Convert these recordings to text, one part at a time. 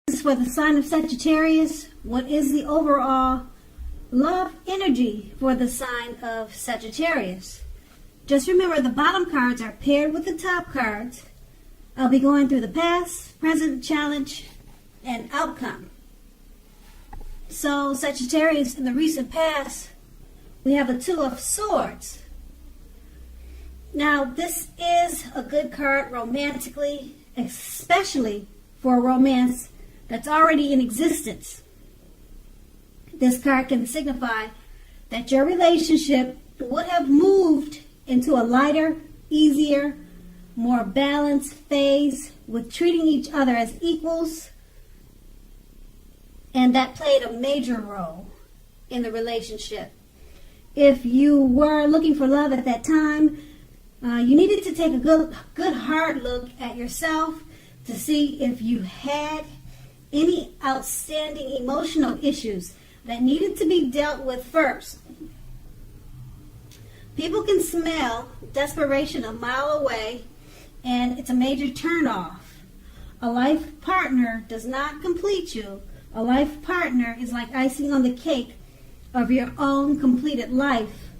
For the sign of Sagittarius, what is the overall love energy for the sign of Sagittarius? Just remember the bottom cards are paired with the top cards. I'll be going through the past, present, challenge, and outcome. So Sagittarius, in the recent past, we have the Two of Swords. Now, this is a good card romantically, especially for a romance that's already in existence. This card can signify that your relationship would have moved into a lighter, easier, more balanced phase with treating each other as equals, and that played a major role in the relationship. If you were looking for love at that time, you needed to take a good hard look at yourself to see if you had any outstanding emotional issues that needed to be dealt with first. People can smell desperation a mile away, and it's a major turnoff. A life partner does not complete you. A life partner is like icing on the cake of your own completed life.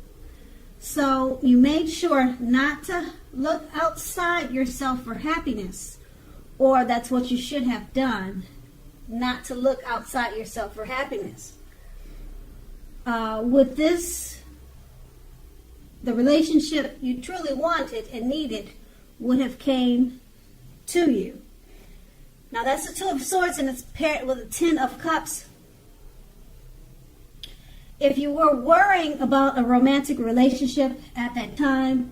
So you made sure not to look outside yourself for happiness, or that's what you should have done, not to look outside yourself for happiness. With this, the relationship you truly wanted and needed would have came to you. Now that's the Two of Swords, and it's paired with a Ten of Cups. If you were worrying about a romantic relationship at that time,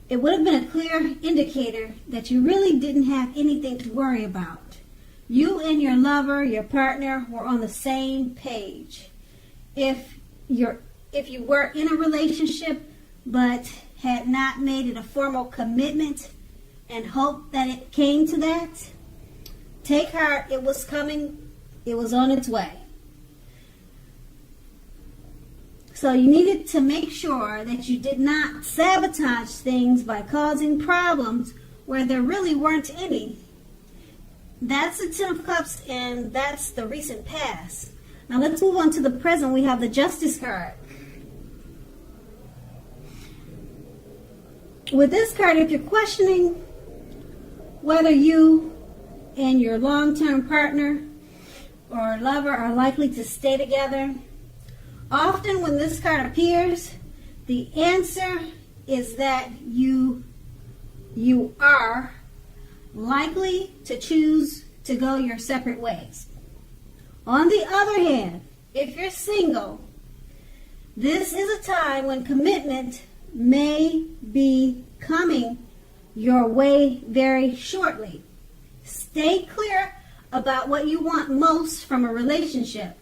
it would have been a clear indicator that you really didn't have anything to worry about. You and your lover, your partner, were on the same page. If you were in a relationship but had not made it a formal commitment and hoped that it came to that, take heart, it was coming, it was on its way. So you needed to make sure that you did not sabotage things by causing problems where there really weren't any. That's the Ten of Cups, and that's the recent past. Now let's move on to the present. We have the Justice card. With this card, if you're questioning whether you and your long-term partner or lover are likely to stay together, often when this card appears, the answer is that you are likely to choose to go your separate ways. On the other hand, if you're single, this is a time when commitment may be coming your way very shortly. Stay clear about what you want most from a relationship.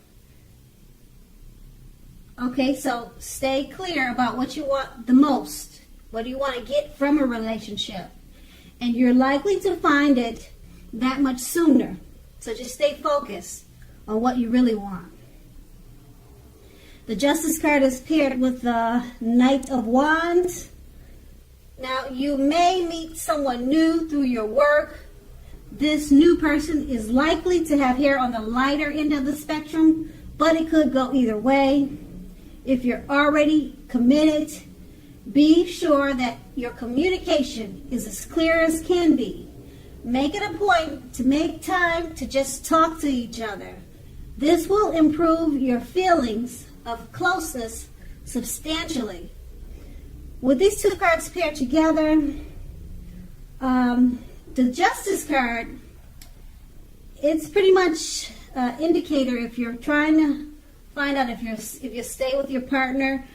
Okay, so stay clear about what you want the most. What do you want to get from a relationship? And you're likely to find it that much sooner. So just stay focused on what you really want. The Justice card is paired with the Knight of Wands. Now, you may meet someone new through your work. This new person is likely to have hair on the lighter end of the spectrum, but it could go either way. If you're already committed, be sure that your communication is as clear as can be. Make it a point to make time to just talk to each other. This will improve your feelings of closeness substantially. With these two cards paired together, the Justice card, it's pretty much an indicator if you're trying to find out if you stay with your partner,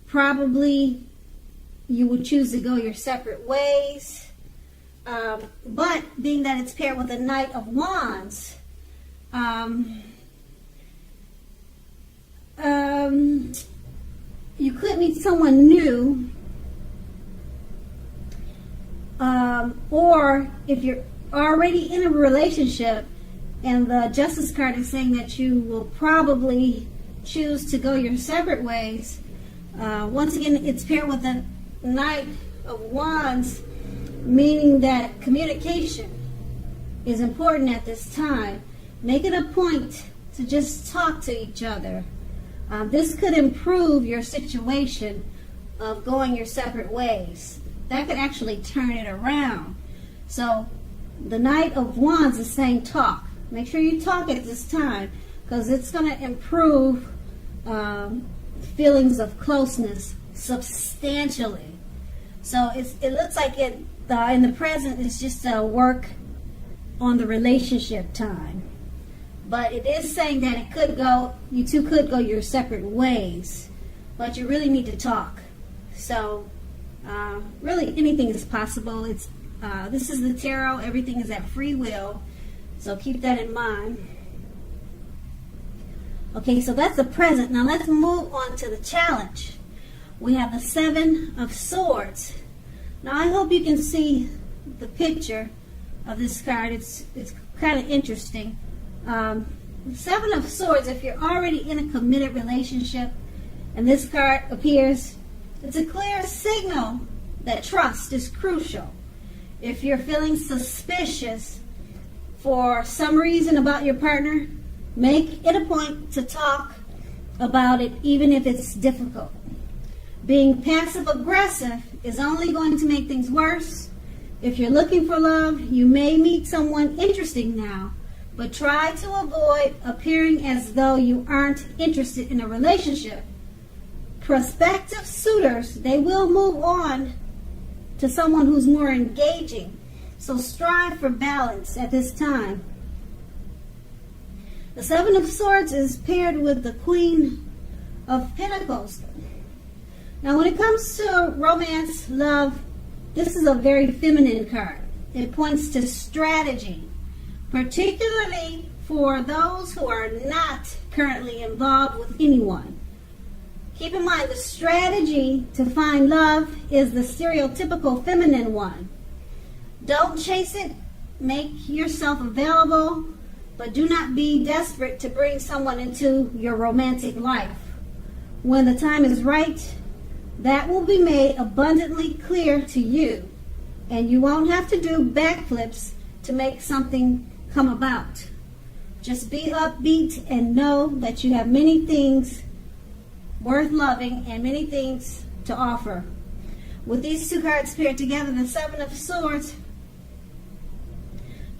probably you would choose to go your separate ways. But being that it's paired with the Knight of Wands, you could meet someone new, or if you're already in a relationship and the Justice card is saying that you will probably choose to go your separate ways, once again it's paired with the Knight of Wands, meaning that communication is important at this time. Make it a point to just talk to each other. This could improve your situation of going your separate ways. That could actually turn it around. So the Knight of Wands is saying talk. Make sure you talk at this time, because it's going to improve feelings of closeness substantially. So it looks like in the present it's just a work on the relationship time. But it is saying that you two could go your separate ways, but you really need to talk. So really anything is possible. This is the tarot. Everything is at free will. So keep that in mind. Okay, so that's the present. Now let's move on to the challenge. We have the Seven of Swords. Now I hope you can see the picture of this card. It's kind of interesting. Seven of Swords, if you're already in a committed relationship and this card appears, it's a clear signal that trust is crucial. If you're feeling suspicious for some reason about your partner, make it a point to talk about it, even if it's difficult. Being passive-aggressive is only going to make things worse. If you're looking for love, you may meet someone interesting now, but try to avoid appearing as though you aren't interested in a relationship. Prospective suitors, they will move on to someone who's more engaging. So strive for balance at this time. The Seven of Swords is paired with the Queen of Pentacles. Now when it comes to romance, love, this is a very feminine card. It points to strategy, particularly for those who are not currently involved with anyone. Keep in mind, the strategy to find love is the stereotypical feminine one. Don't chase it. Make yourself available, but do not be desperate to bring someone into your romantic life. When the time is right, that will be made abundantly clear to you, and you won't have to do backflips to make something come about. Just be upbeat and know that you have many things worth loving and many things to offer. With these two cards paired together, the Seven of Swords,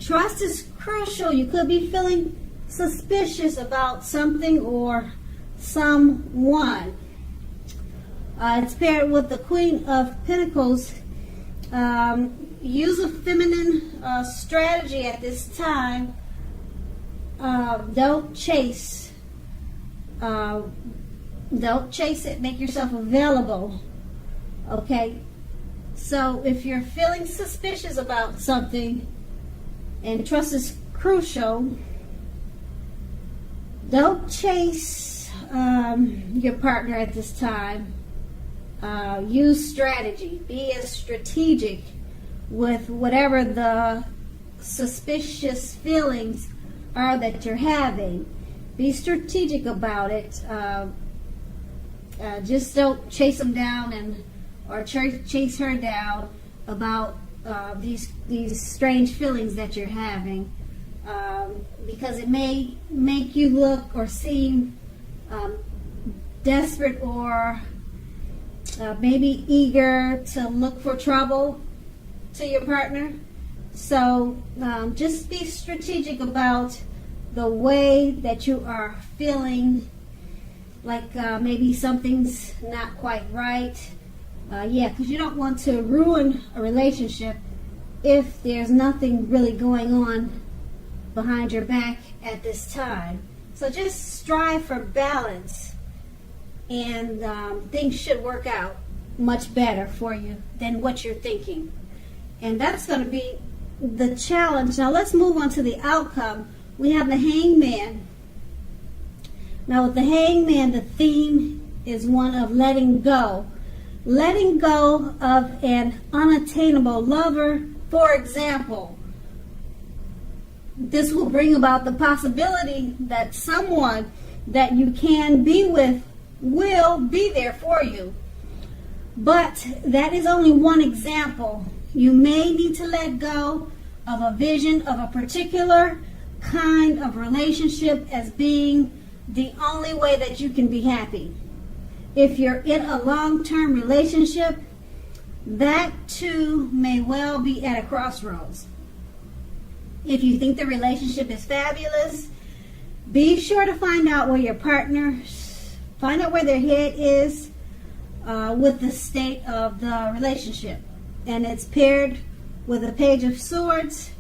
trust is crucial. You could be feeling suspicious about something or someone. It's paired with the Queen of Pentacles. Use a feminine strategy at this time. Don't chase. Don't chase it. Make yourself available. Okay? So if you're feeling suspicious about something and trust is crucial, don't chase your partner at this time. Use strategy. Be as strategic with whatever the suspicious feelings are that you're having. Be strategic about it. Just don't chase them down or chase her down about these strange feelings that you're having, because it may make you look or seem desperate or maybe eager to look for trouble to your partner. So just be strategic about the way that you are feeling, like maybe something's not quite right. Because you don't want to ruin a relationship if there's nothing really going on behind your back at this time. So just strive for balance, and things should work out much better for you than what you're thinking. And that's going to be the challenge. Now let's move on to the outcome. We have the Hangman. Now with the Hangman, the theme is one of letting go. Letting go of an unattainable lover, for example. This will bring about the possibility that someone that you can be with will be there for you. But that is only one example. You may need to let go of a vision of a particular kind of relationship as being the only way that you can be happy. If you're in a long-term relationship, that too may well be at a crossroads. If you think the relationship is fabulous, be sure to find out where your partner, find out where their head is with the state of the relationship. And it's paired with a Page of Swords.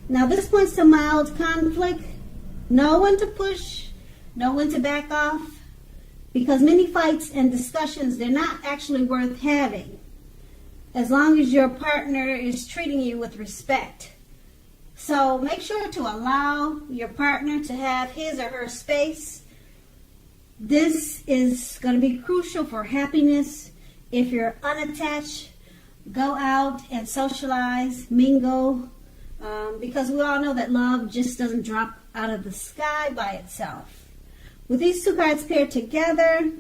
Now this points to mild conflict. Know when to push, know when to back off, because many fights and discussions, they're not actually worth having as long as your partner is treating you with respect. So make sure to allow your partner to have his or her space. This is going to be crucial for happiness. If you're unattached, go out and socialize, mingle, because we all know that love just doesn't drop out of the sky by itself. With these two cards paired together,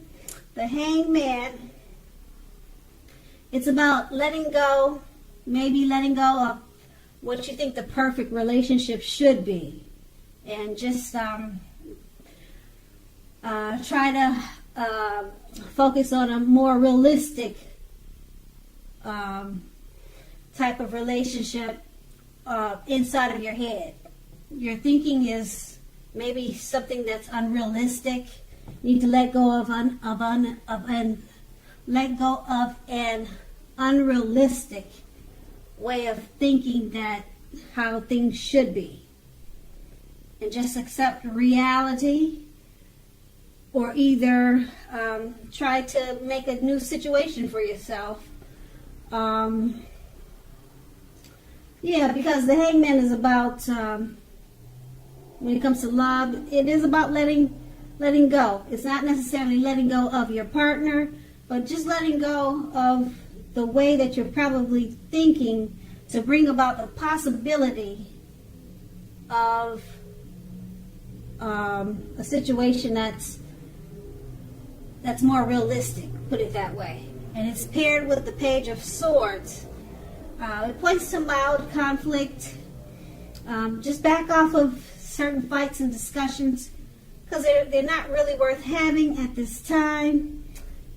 the Hangman, it's about letting go, maybe letting go of what you think the perfect relationship should be, and just try to focus on a more realistic type of relationship inside of your head. Your thinking is maybe something that's unrealistic. You need to let go of an unrealistic way of thinking that how things should be, and just accept reality, or either try to make a new situation for yourself. Because the Hangman is about, when it comes to love, it is about letting go. It's not necessarily letting go of your partner, but just letting go of the way that you're probably thinking to bring about the possibility of a situation that's more realistic, put it that way. And it's paired with the Page of Swords. It points to mild conflict. Just back off of certain fights and discussions, because they're not really worth having at this time.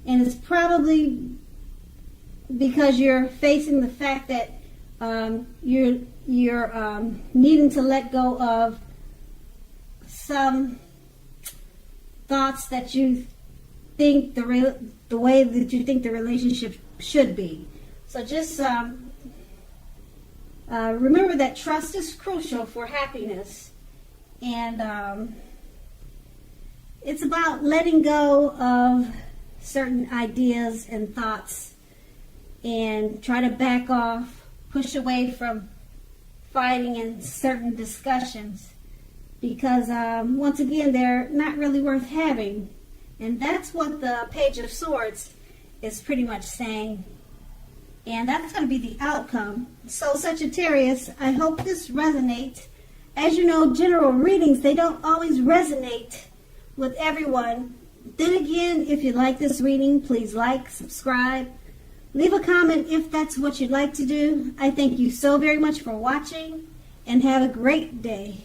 And it's probably because you're facing the fact that you're needing to let go of some thoughts that you think the way that you think the relationship should be. So just remember that trust is crucial for happiness, and it's about letting go of certain ideas and thoughts, and try to back off, push away from fighting in certain discussions, because once again, they're not really worth having. And that's what the Page of Swords is pretty much saying. And that's going to be the outcome. So Sagittarius, I hope this resonates. As you know, general readings, they don't always resonate with everyone. Then again, if you like this reading, please like, subscribe, leave a comment if that's what you'd like to do. I thank you so very much for watching, and have a great day.